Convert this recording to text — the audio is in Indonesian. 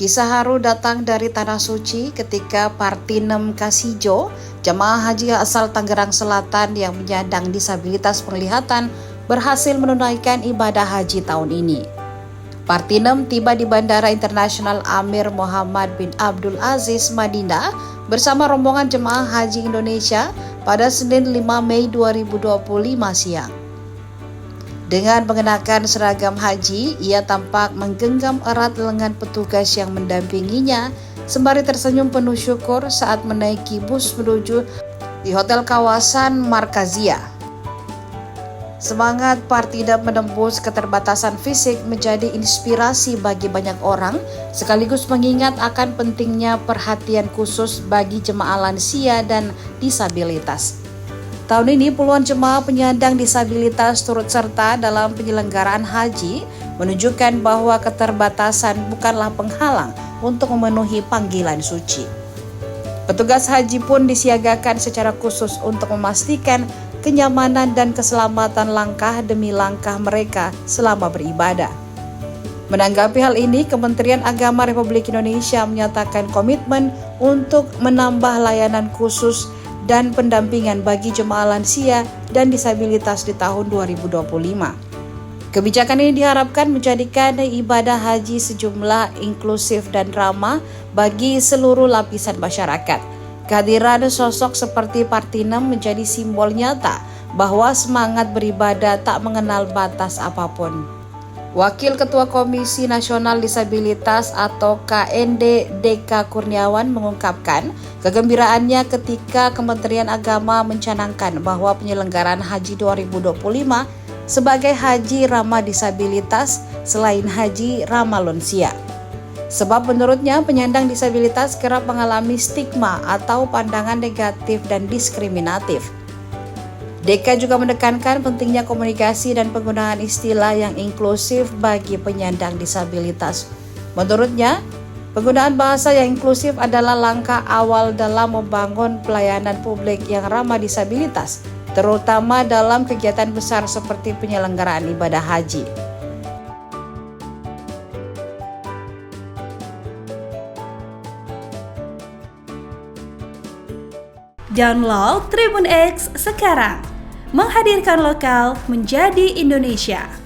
Kisah haru datang dari Tanah Suci ketika Partinem Kasijo, jemaah haji asal Tangerang Selatan yang menyandang disabilitas penglihatan, berhasil menunaikan ibadah haji tahun ini. Partinem tiba di Bandara Internasional Amir Muhammad bin Abdul Aziz, Madinah bersama rombongan jemaah haji Indonesia pada Senin 5 Mei 2025 siang. Dengan mengenakan seragam haji, ia tampak menggenggam erat lengan petugas yang mendampinginya sembari tersenyum penuh syukur saat menaiki bus menuju di hotel kawasan Markazia. Semangat Partinem menembus keterbatasan fisik menjadi inspirasi bagi banyak orang, sekaligus mengingat akan pentingnya perhatian khusus bagi jemaah lansia dan disabilitas. Tahun ini puluhan jemaah penyandang disabilitas turut serta dalam penyelenggaraan haji, menunjukkan bahwa keterbatasan bukanlah penghalang untuk memenuhi panggilan suci. Petugas haji pun disiagakan secara khusus untuk memastikan kenyamanan dan keselamatan langkah demi langkah mereka selama beribadah. Menanggapi hal ini, Kementerian Agama Republik Indonesia menyatakan komitmen untuk menambah layanan khusus dan pendampingan bagi jemaah lansia dan disabilitas di tahun 2025. Kebijakan ini diharapkan menjadikan ibadah haji sejumlah inklusif dan ramah bagi seluruh lapisan masyarakat. Kehadiran sosok seperti Partinem menjadi simbol nyata bahwa semangat beribadah tak mengenal batas apapun. Wakil Ketua Komisi Nasional Disabilitas atau KND Deka Kurniawan mengungkapkan kegembiraannya ketika Kementerian Agama mencanangkan bahwa penyelenggaraan Haji 2025 sebagai haji ramah disabilitas selain haji ramah lansia. Sebab menurutnya penyandang disabilitas kerap mengalami stigma atau pandangan negatif dan diskriminatif. Deka juga menekankan pentingnya komunikasi dan penggunaan istilah yang inklusif bagi penyandang disabilitas. Menurutnya, penggunaan bahasa yang inklusif adalah langkah awal dalam membangun pelayanan publik yang ramah disabilitas, terutama dalam kegiatan besar seperti penyelenggaraan ibadah haji. Download Tribun X sekarang, menghadirkan lokal menjadi Indonesia.